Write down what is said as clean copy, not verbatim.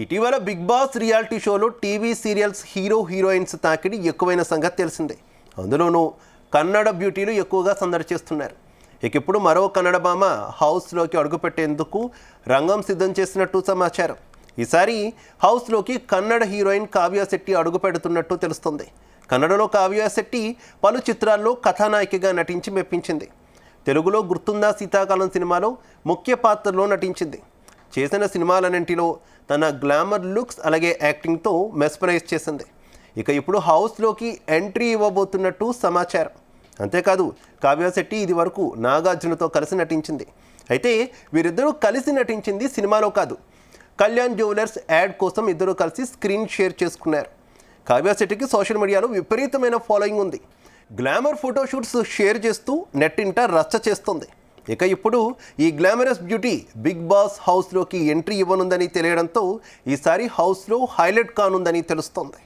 ఇటీవల big boss reality షోలో TV serials heroines తాకిడి ఎక్కువైన సంగతి తెలిసిందే. అందులోనూ కన్నడ బ్యూటీలు ఎక్కువగా సందడి చేస్తున్నారు. ఇప్పుడు మరో కన్నడ భామ హౌస్లోకి అడుగుపెట్టేందుకు రంగం సిద్ధం చేసినట్టు సమాచారం. ఈసారి హౌస్లోకి కన్నడ హీరోయిన్ కావ్య శెట్టి అడుగు పెడుతున్నట్టు తెలుస్తుంది. కన్నడలో కావ్య శెట్టి పలు చిత్రాల్లో కథానాయికగా నటించి మెప్పించింది. తెలుగులో గుర్తుందా శీతాకాలం సినిమాలో ముఖ్య పాత్రలో నటించింది. చేసిన సినిమాలన్నింటిలో తన గ్లామర్ లుక్స్ అలాగే యాక్టింగ్తో మెస్పరైజ్ చేసింది. ఇప్పుడు హౌస్లోకి ఎంట్రీ ఇవ్వబోతున్నట్టు సమాచారం. అంతేకాదు కావ్య శెట్టి ఇది వరకు నాగార్జునతో కలిసి నటించింది. అయితే వీరిద్దరూ కలిసి నటించింది సినిమాలో కాదు. కళ్యాణ్ జ్యువెలర్స్ యాడ్ కోసం ఇద్దరు కలిసి స్క్రీన్ షేర్ చేసుకున్నారు. కావ్య శెట్టికి సోషల్ మీడియాలో విపరీతమైన ఫాలోయింగ్ ఉంది. గ్లామర్ ఫోటోషూట్స్ షేర్ చేస్తూ నెట్టింట రచ్చ చేస్తుంది. ఇప్పుడు ఈ గ్లామరస్ బ్యూటీ బిగ్ బాస్ హౌస్లోకి ఎంట్రీ ఇవ్వనుందని తెలియడంతో ఈసారి హౌస్లో హైలైట్ కానుందని తెలుస్తోంది.